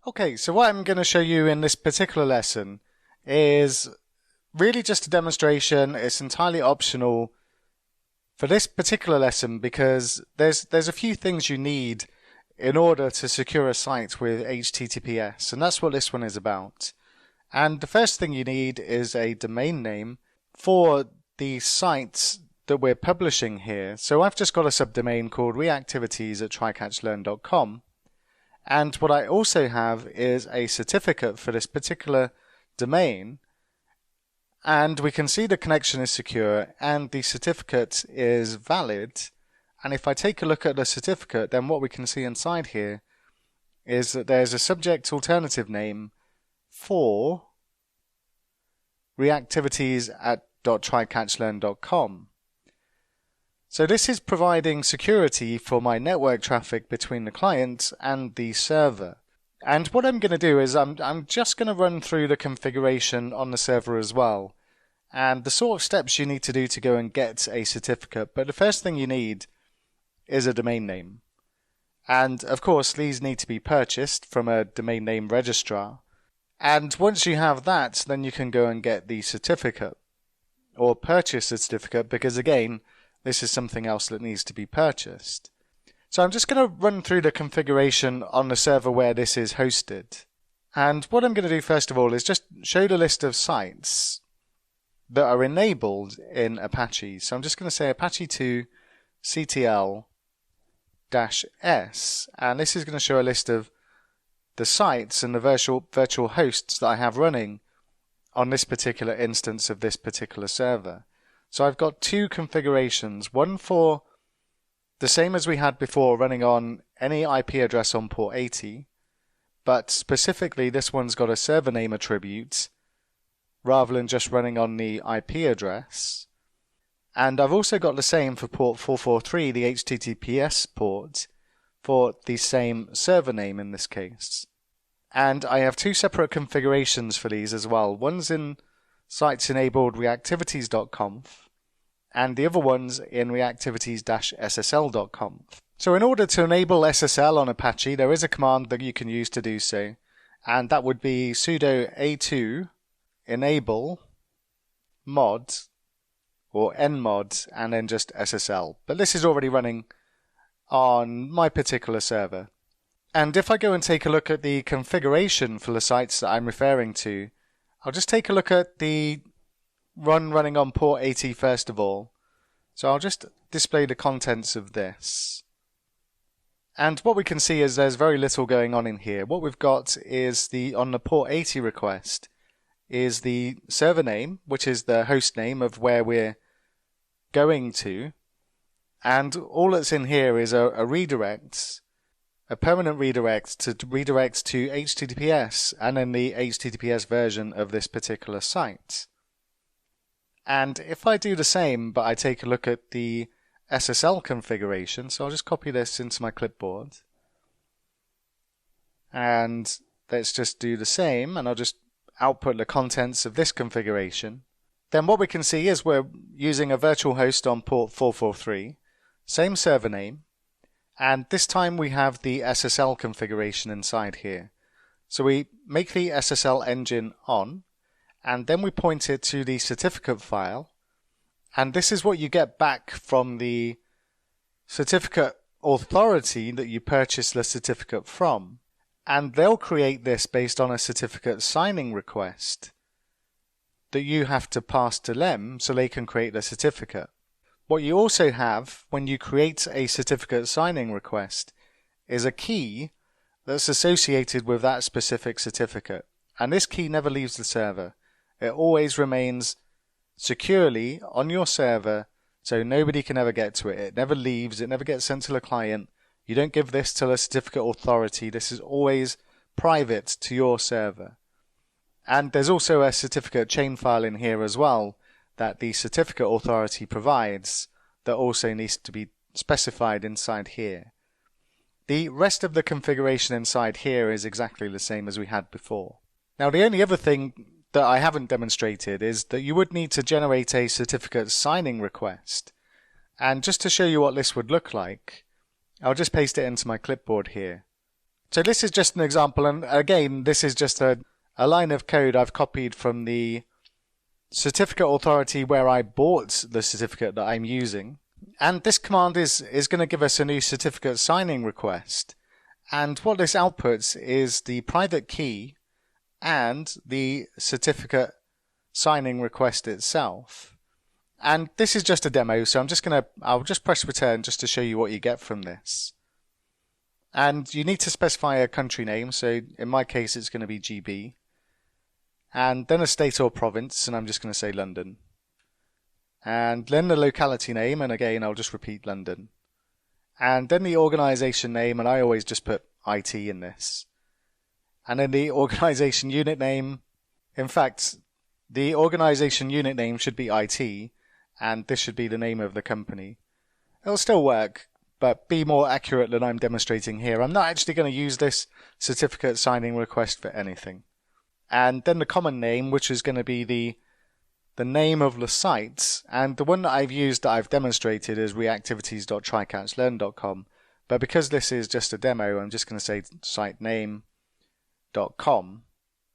Okay, so what I'm going to show you in this particular lesson is really just a demonstration. It's entirely optional for this particular lesson because there's a few things you need in order to secure a site with HTTPS, and that's what this one is about. And the first thing you need is a domain name for the sites that we're publishing here. So I've just got a subdomain called reactivities@trycatchlearn.com. And what I also have is a certificate for this particular domain. And we can see the connection is secure and the certificate is valid. And if I take a look at the certificate, then what we can see inside here is that there's a subject alternative name for reactivities@trycatchlearn.com. So this is providing security for my network traffic between the client and the server. And what I'm going to do is I'm just going to run through the configuration on the server as well, and the sort of steps you need to do to go and get a certificate. But the first thing you need is a domain name. And of course these need to be purchased from a domain name registrar. And once you have that, then you can go and get the certificate or purchase a certificate, because again, this is something else that needs to be purchased. So I'm just going to run through the configuration on the server where this is hosted. And what I'm going to do first of all is just show the list of sites that are enabled in Apache. So I'm just going to say Apache 2 CTL-S, and this is going to show a list of the sites and the virtual hosts that I have running on this particular instance of this particular server. So I've got two configurations, one for the same as we had before, running on any IP address on port 80, but specifically this one's got a server name attribute rather than just running on the IP address. And I've also got the same for port 443, the HTTPS port, for the same server name in this case. And I have two separate configurations for these as well. One's in sites enabled reactivities.conf, and the other one's in reactivities-ssl.conf. So in order to enable SSL on Apache, there is a command that you can use to do so, and that would be sudo a2 enable mod or nmod and then just SSL. But this is already running on my particular server. And if I go and take a look at the configuration for the sites that I'm referring to, I'll just take a look at the running on port 80 first of all. So I'll just display the contents of this. And what we can see is there's very little going on in here. What we've got is on the port 80 request is the server name, which is the host name of where we're going to. And all that's in here is a redirect, a permanent redirect to HTTPS and then the HTTPS version of this particular site. And if I do the same, but I take a look at the SSL configuration, so I'll just copy this into my clipboard. And let's just do the same, and I'll just output the contents of this configuration. Then what we can see is we're using a virtual host on port 443, same server name, and this time we have the SSL configuration inside here. So we make the SSL engine on, and then we point it to the certificate file, and this is what you get back from the certificate authority that you purchased the certificate from. And they'll create this based on a certificate signing request that you have to pass to them so they can create the certificate. What you also have when you create a certificate signing request is a key that's associated with that specific certificate. And this key never leaves the server. It always remains securely on your server, so nobody can ever get to it. It never leaves, it never gets sent to the client. You don't give this to the certificate authority. This is always private to your server. And there's also a certificate chain file in here as well that the certificate authority provides that also needs to be specified inside here. The rest of the configuration inside here is exactly the same as we had before. Now the only other thing that I haven't demonstrated is that you would need to generate a certificate signing request. And just to show you what this would look like, I'll just paste it into my clipboard here. So this is just an example, and again, this is just a line of code I've copied from the certificate authority where I bought the certificate that I'm using. And this command is going to give us a new certificate signing request. And what this outputs is the private key and the certificate signing request itself. And this is just a demo, so I'll just press return just to show you what you get from this. And you need to specify a country name, so in my case it's going to be GB. And then a state or province, and I'm just going to say London. And then the locality name, and again I'll just repeat London. And then the organization name, and I always just put IT in this. And then the organization unit name, in fact, the organization unit name should be IT, and this should be the name of the company. It'll still work, but be more accurate than I'm demonstrating here. I'm not actually going to use this certificate signing request for anything. And then the common name, which is going to be the name of the site, and the one that I've used that I've demonstrated is reactivities.trycatchlearn.com, but because this is just a demo, I'm just going to say sitename.com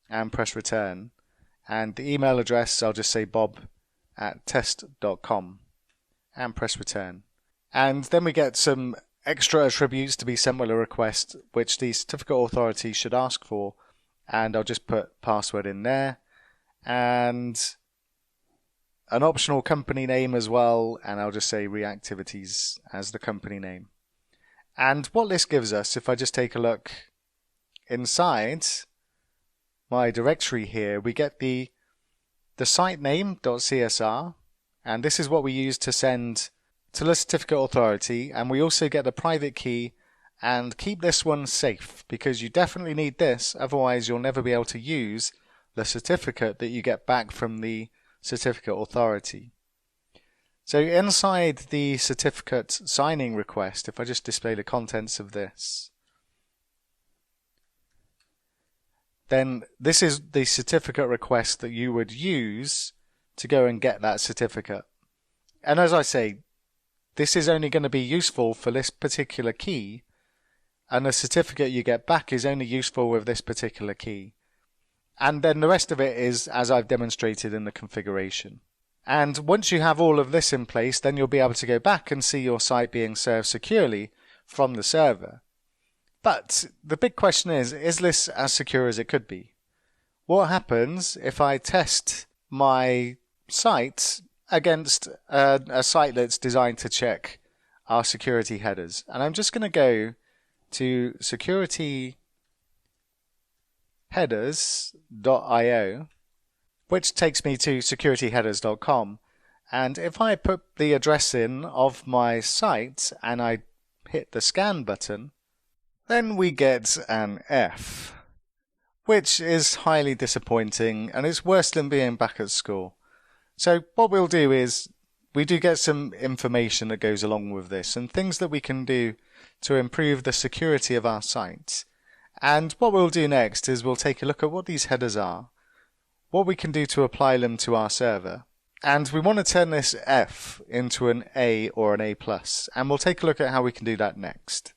and press return, and the email address I'll just say bob@test.com and press return. And then we get some extra attributes to be sent with a request, which the certificate authority should ask for, and I'll just put password in there, and an optional company name as well, and I'll just say Reactivities as the company name. And what this gives us, if I just take a look inside my directory here, we get the site name.csr, and this is what we use to send to the certificate authority, and we also get the private key. And keep this one safe, because you definitely need this, otherwise you'll never be able to use the certificate that you get back from the certificate authority. So inside the certificate signing request, if I just display the contents of this, then this is the certificate request that you would use to go and get that certificate. And as I say, this is only going to be useful for this particular key, and the certificate you get back is only useful with this particular key. And then the rest of it is as I've demonstrated in the configuration. And once you have all of this in place, then you'll be able to go back and see your site being served securely from the server. But the big question is this as secure as it could be? What happens if I test my site against a site that's designed to check our security headers? And I'm just going to go to securityheaders.io, which takes me to securityheaders.com. And if I put the address in of my site and I hit the scan button, then we get an F, which is highly disappointing, and it's worse than being back at school. So what we'll do is we do get some information that goes along with this and things that we can do to improve the security of our site. And what we'll do next is we'll take a look at what these headers are, what we can do to apply them to our server, and we want to turn this F into an A or an A+, and we'll take a look at how we can do that next.